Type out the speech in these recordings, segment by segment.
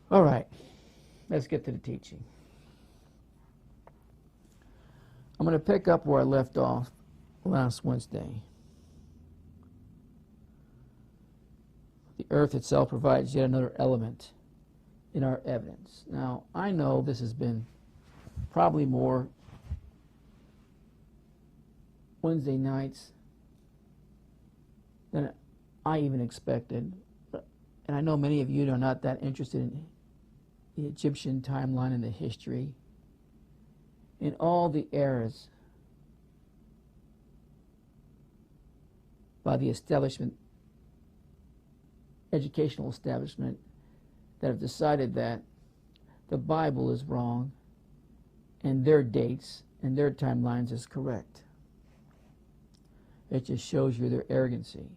All right, let's get to the teaching. I'm going to pick up where I left off last Wednesday. The earth itself provides yet another element in our evidence. Now, I know this has been probably more Wednesday nights than I even expected. And I know many of you are not that interested in the Egyptian timeline and the history and all the errors by the educational establishment that have decided that the Bible is wrong and their dates and their timelines is correct. It just shows you their arrogancy.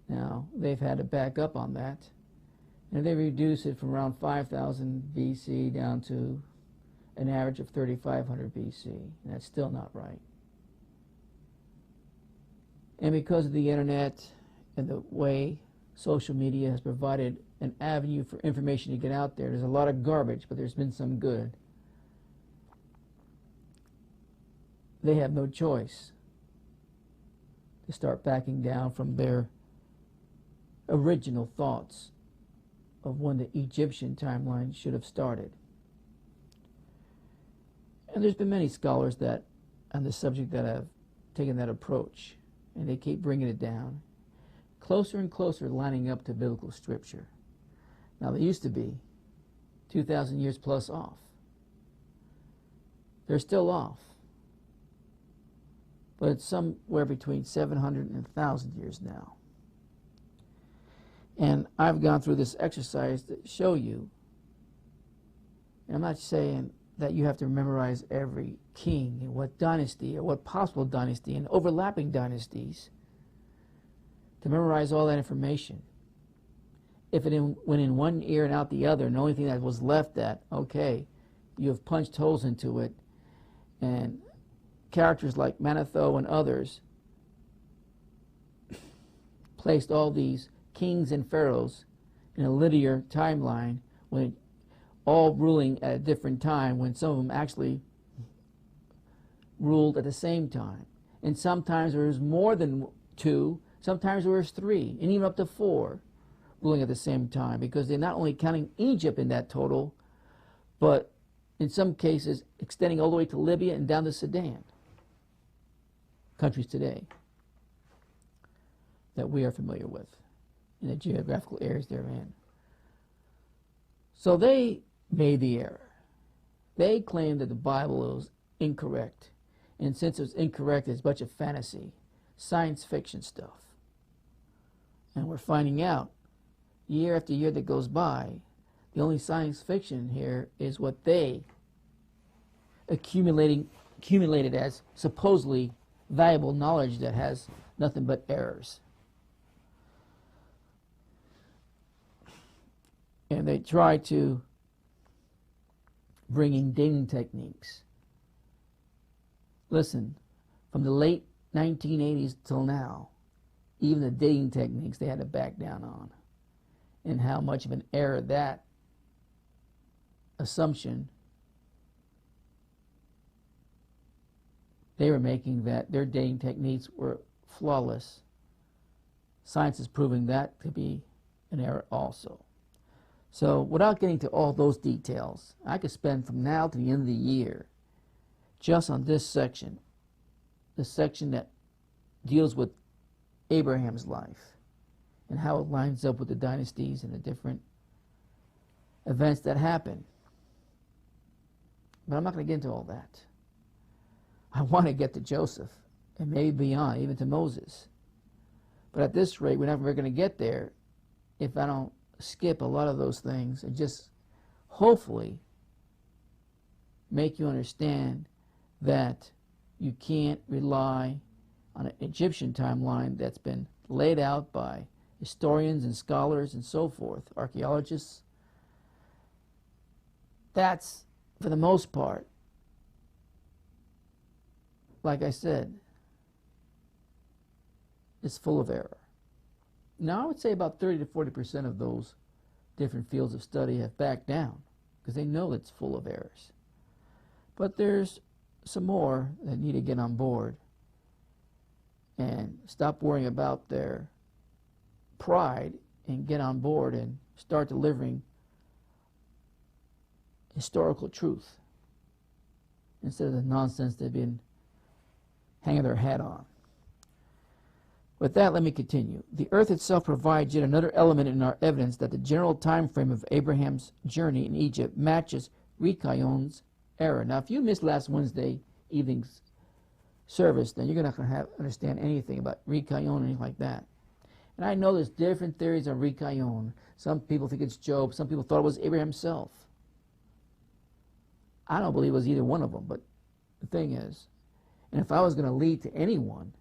Now, they've had to back up on that, and they reduced it from around 5000 BC down to an average of 3500 BC, and that's still not right. And because of the internet and the way social media has provided an avenue for information to get out there, there's a lot of garbage, but there's been some good. They have no choice to start backing down from their original thoughts of when the Egyptian timeline should have started. And there's been many scholars that on this subject that have taken that approach, and they keep bringing it down closer and closer, lining up to biblical scripture. Now, they used to be 2,000 years plus off. They're still off, but it's somewhere between 700 and 1,000 years now. And I've gone through this exercise to show you, and I'm not saying that you have to memorize every king and what dynasty or what possible dynasty and overlapping dynasties to memorize all that information. If it went in one ear and out the other, and the only thing that was left that, okay, you have punched holes into it, and characters like Manetho and others placed all these kings and pharaohs in a linear timeline, when all ruling at a different time, when some of them actually ruled at the same time. And sometimes there was more than two, sometimes there was three, and even up to four ruling at the same time, because they're not only counting Egypt in that total, but in some cases extending all the way to Libya and down to Sudan, countries today that we are familiar with in the geographical areas they're in. So they made the error. They claimed that the Bible was incorrect, and since it was incorrect, it's a bunch of fantasy, science fiction stuff. And we're finding out year after year that goes by, the only science fiction here is what they accumulated as supposedly valuable knowledge that has nothing but errors. And they try to bring in dating techniques. Listen, from the late 1980s till now, even the dating techniques they had to back down on, and how much of an error that assumption they were making, that their dating techniques were flawless. Science is proving that to be an error also. So without getting to all those details, I could spend from now to the end of the year just on this section, the section that deals with Abraham's life and how it lines up with the dynasties and the different events that happen. But I'm not going to get into all that. I want to get to Joseph and maybe beyond, even to Moses. But at this rate, we're never going to get there if I don't skip a lot of those things and just hopefully make you understand that you can't rely on an Egyptian timeline that's been laid out by historians and scholars and so forth, archaeologists. That's, for the most part, like I said, is full of error. Now, I would say about 30 to 40% of those different fields of study have backed down because they know it's full of errors. But there's some more that need to get on board and stop worrying about their pride and get on board and start delivering historical truth instead of the nonsense they've been hanging their hat on. With that, let me continue. The earth itself provides yet another element in our evidence that the general time frame of Abraham's journey in Egypt matches Rikaion's era. Now, if you missed last Wednesday evening's service, then you're not going to understand anything about Rikaion or anything like that. And I know there's different theories on Rikaion. Some people think it's Job. Some people thought it was Abraham himself. I don't believe it was either one of them, but the thing is, and if I was going to lead to anyone,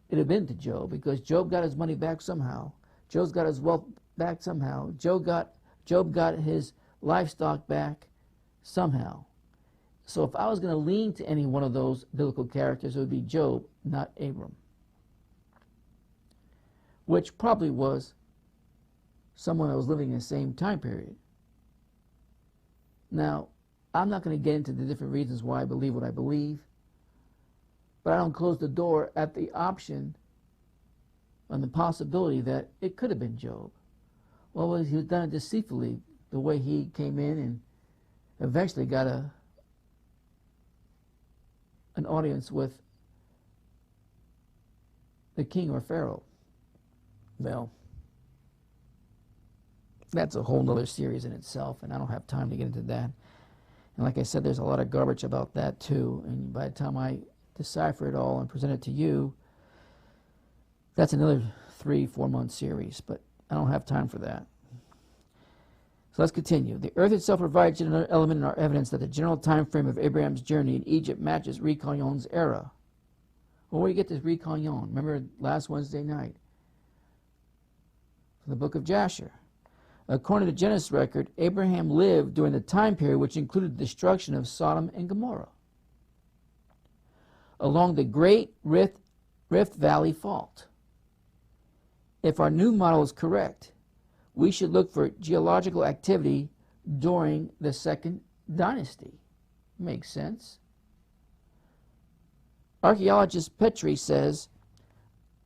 it would have been to Job, because Job got his money back somehow. Job's got his wealth back somehow. Job got his livestock back somehow. So if I was going to lean to any one of those biblical characters, it would be Job, not Abram, which probably was someone that was living in the same time period. Now, I'm not going to get into the different reasons why I believe what I believe, but I don't close the door at the option on the possibility that it could have been Job. Well, he was done deceitfully, the way he came in and eventually got an audience with the king or Pharaoh. Well, that's a whole other series in itself, and I don't have time to get into that. And like I said, there's a lot of garbage about that too, and by the time I decipher it all and present it to you, that's another 3-4 month series, but I don't have time for that. So let's continue. The earth itself provides another element in our evidence that the general time frame of Abraham's journey in Egypt matches Rikaion's era. Well, where do you get this Rikaion? Remember last Wednesday night? From the book of Jasher. According to the Genesis record, Abraham lived during the time period which included the destruction of Sodom and Gomorrah, along the Great Rift Valley Fault. If our new model is correct, we should look for geological activity during the Second Dynasty. Makes sense. Archaeologist Petrie says,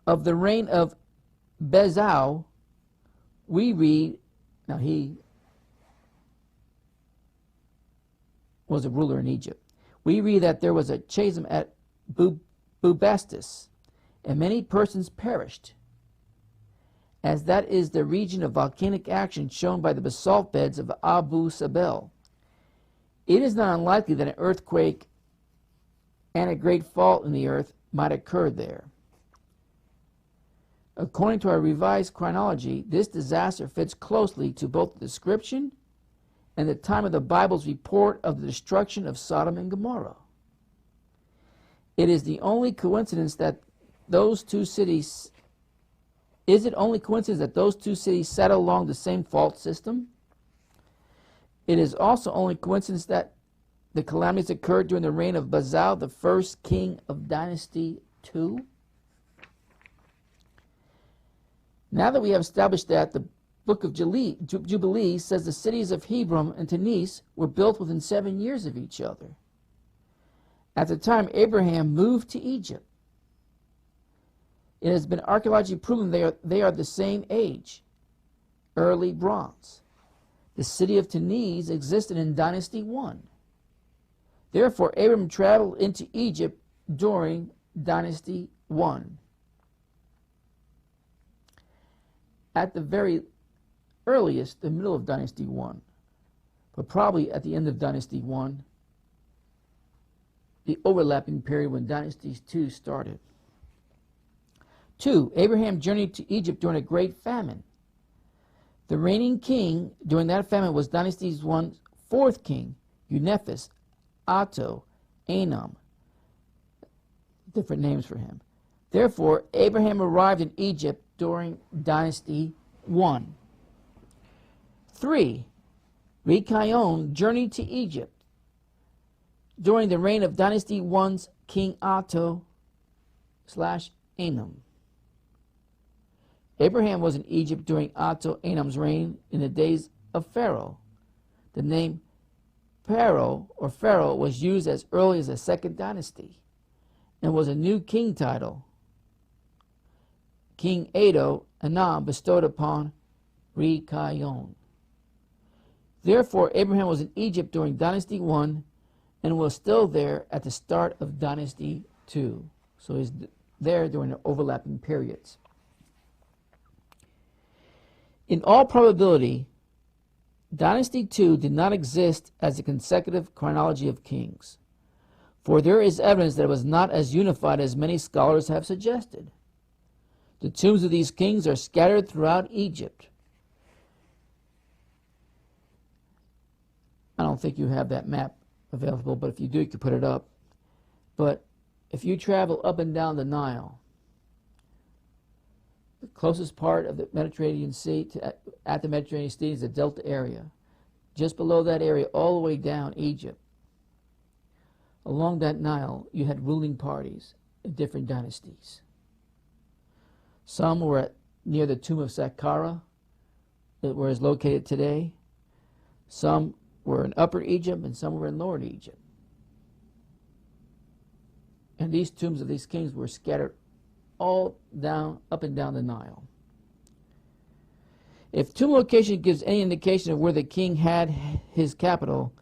of the reign of Bezau, we read, now he was a ruler in Egypt. We read that there was a chasm at Bubastis, and many persons perished, as that is the region of volcanic action shown by the basalt beds of Abu Simbel. It is not unlikely that an earthquake and a great fault in the earth might occur there. According to our revised chronology, this disaster fits closely to both the description and the time of the Bible's report of the destruction of Sodom and Gomorrah. It is the only coincidence that those two cities sat along the same fault system? It is also only coincidence that the calamities occurred during the reign of Bezau, the first king of Dynasty 2. Now that we have established that, the book of Jubilees says the cities of Hebron and Tanis were built within 7 years of each other. At the time Abraham moved to Egypt, it has been archaeologically proven they are the same age, early bronze. The city of Tanis existed in Dynasty 1. Therefore, Abram traveled into Egypt during Dynasty 1. At the very earliest, the middle of Dynasty 1, but probably at the end of Dynasty 1, the overlapping period when Dynasty 2 started. 2. Abraham journeyed to Egypt during a great famine. The reigning king during that famine was Dynasty 1's fourth king, Unephis, Atto, Anam. Different names for him. Therefore, Abraham arrived in Egypt during Dynasty 1. 3. Rikaion journeyed to Egypt during the reign of Dynasty 1's King Atto / Anam. Abraham was in Egypt during Atto Enam's reign in the days of Pharaoh. The name Pharaoh was used as early as the second dynasty and was a new king title King Ado Enam bestowed upon Rikayon. Therefore, Abraham was in Egypt during Dynasty 1 and was still there at the start of Dynasty 2. So he's there during the overlapping periods. In all probability, Dynasty 2 did not exist as a consecutive chronology of kings, for there is evidence that it was not as unified as many scholars have suggested. The tombs of these kings are scattered throughout Egypt. I don't think you have that map available, but if you do, you can put it up. But if you travel up and down the Nile, the closest part of the Mediterranean Sea at the Mediterranean Sea is the Delta area. Just below that area, all the way down Egypt, along that Nile, you had ruling parties in different dynasties. Some were near the tomb of Saqqara, where it's located today. Some were in Upper Egypt, and some were in Lower Egypt. And these tombs of these kings were scattered all down, up and down the Nile. If tomb location gives any indication of where the king had his capital,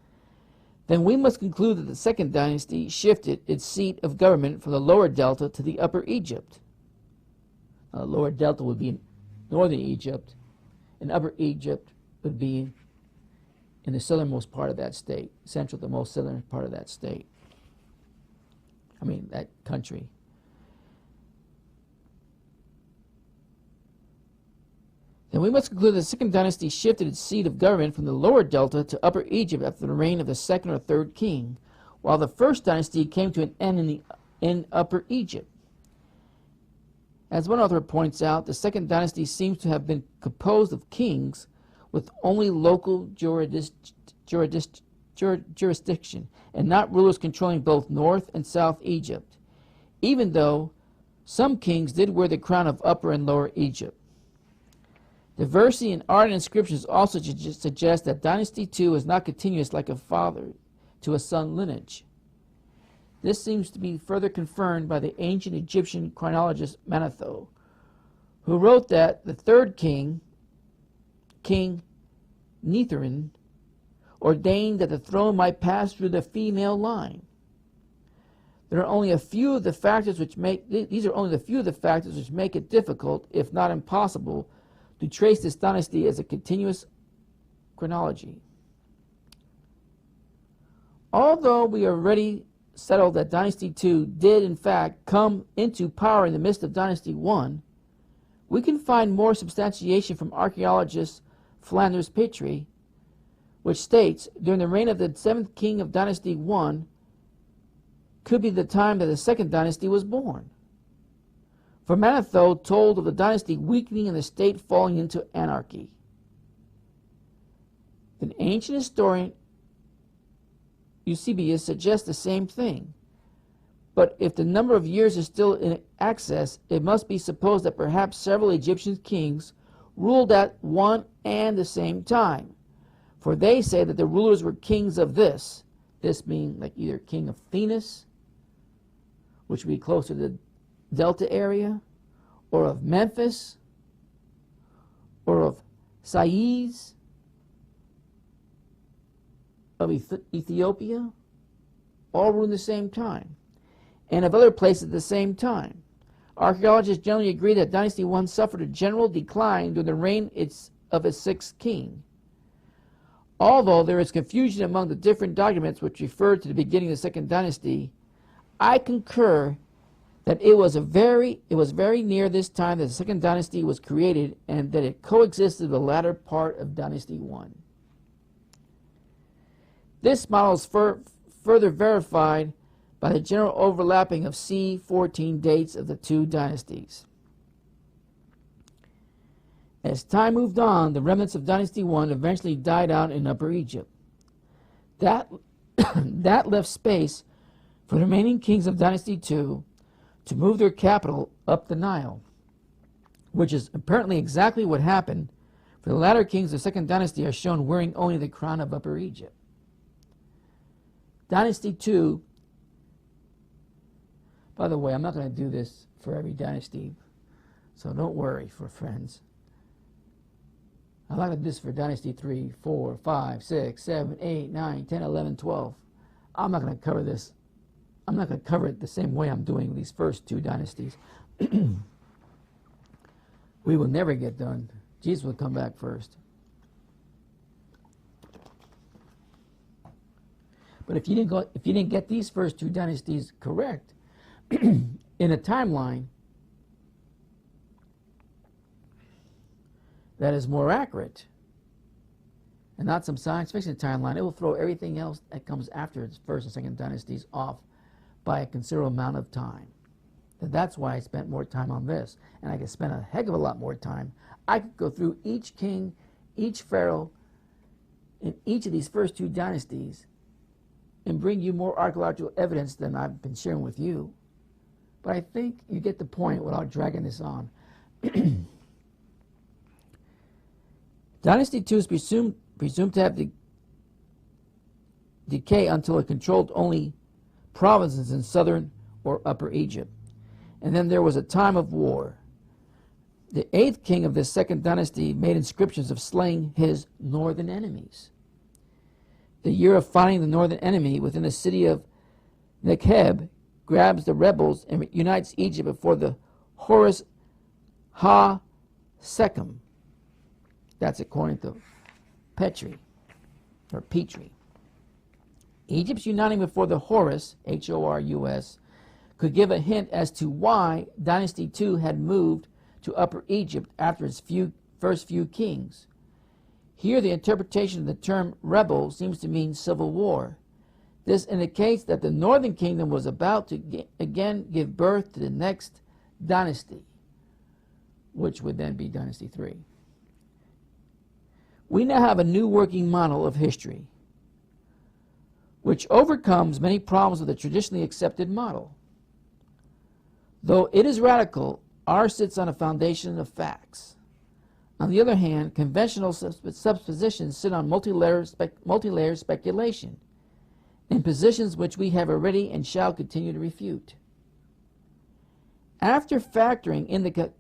then we must conclude that the second dynasty shifted its seat of government from the Lower Delta to the Upper Egypt. Now, the Lower Delta would be in northern Egypt, and Upper Egypt would be in the southernmost part of that state, central to the most southern part of that state. That country. Then we must conclude that the second dynasty shifted its seat of government from the Lower Delta to Upper Egypt after the reign of the second or third king, while the first dynasty came to an end in Upper Egypt. As one author points out, the second dynasty seems to have been composed of kings with only local jurisdiction and not rulers controlling both North and South Egypt, even though some kings did wear the crown of Upper and Lower Egypt. Diversity in art and inscriptions also suggests that Dynasty 2 is not continuous like a father to a son lineage. This seems to be further confirmed by the ancient Egyptian chronologist Manetho, who wrote that the third king, King Netherin, ordained that the throne might pass through the female line. These are only the few of the factors which make it difficult, if not impossible, to trace this dynasty as a continuous chronology. Although we already settled that Dynasty 2 did in fact come into power in the midst of Dynasty 1, we can find more substantiation from archaeologist Flanders Petrie, which states, during the reign of the seventh king of Dynasty 1 could be the time that the second dynasty was born. For Manetho told of the dynasty weakening and the state falling into anarchy. An ancient historian, Eusebius, suggests the same thing. But if the number of years is still in excess, it must be supposed that perhaps several Egyptian kings ruled at one and the same time. For they say that the rulers were kings of this being like either king of Phoenix, which would be closer to the Delta area, or of Memphis, or of Sais, of Ethiopia, all ruled at the same time, and of other places at the same time. Archaeologists generally agree that Dynasty 1 suffered a general decline during the reign of its sixth king. Although there is confusion among the different documents which refer to the beginning of the second dynasty, I concur that it was very near this time that the second dynasty was created and that it coexisted with the latter part of Dynasty 1. This model is further verified by the general overlapping of C14 dates of the two dynasties. As time moved on, the remnants of Dynasty 1 eventually died out in Upper Egypt. That left space for the remaining kings of Dynasty 2 to move their capital up the Nile, which is apparently exactly what happened, for the latter kings of the second dynasty are shown wearing only the crown of Upper Egypt. Dynasty 2, by the way, I'm not going to do this for every dynasty, so don't worry, for friends. I'm not going to do this for Dynasty 3, 4, 5, 6, 7, 8, 9, 10, 11, 12. I'm not going to cover this. I'm not going to cover it the same way I'm doing these first two dynasties. We will never get done. Jesus will come back first. But if you didn't get these first two dynasties correct in a timeline that is more accurate and not some science fiction timeline, it will throw everything else that comes after its first and second dynasties off by a considerable amount of time. And that's why I spent more time on this. And I could spend a heck of a lot more time. I could go through each king, each pharaoh, in each of these first two dynasties and bring you more archaeological evidence than I've been sharing with you. But I think you get the point without dragging this on. Dynasty 2 is presumed to have decay until it controlled only provinces in southern or Upper Egypt. And then there was a time of war. The 8th king of this second dynasty made inscriptions of slaying his northern enemies. The year of finding the northern enemy within the city of Nekheb grabs the rebels and unites Egypt before the Horus Ha-Sechem. That's according to Petrie, or Petrie. Egypt's uniting before the Horus, H-O-R-U-S, could give a hint as to why Dynasty 2 had moved to Upper Egypt after its first few kings. Here, the interpretation of the term rebel seems to mean civil war. This indicates that the northern kingdom was about to again give birth to the next dynasty, which would then be Dynasty 3. We now have a new working model of history, which overcomes many problems of the traditionally accepted model. Though it is radical, ours sits on a foundation of facts. On the other hand, conventional suppositions sit on multi-layer speculation in positions which we have already and shall continue to refute. After factoring in the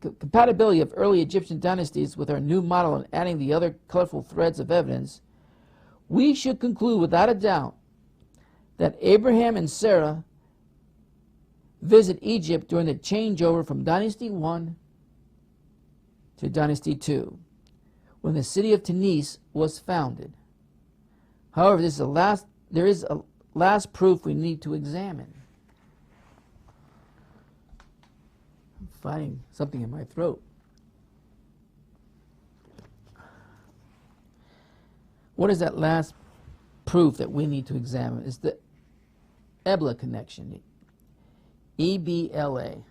compatibility of early Egyptian dynasties with our new model and adding the other colorful threads of evidence, we should conclude without a doubt that Abraham and Sarah visit Egypt during the changeover from Dynasty 1 to Dynasty 2, when the city of Tunis was founded. However, there is a last proof we need to examine. I'm finding something in my throat. What is that last proof that we need to examine? It's the Ebla connection. E-B-L-A.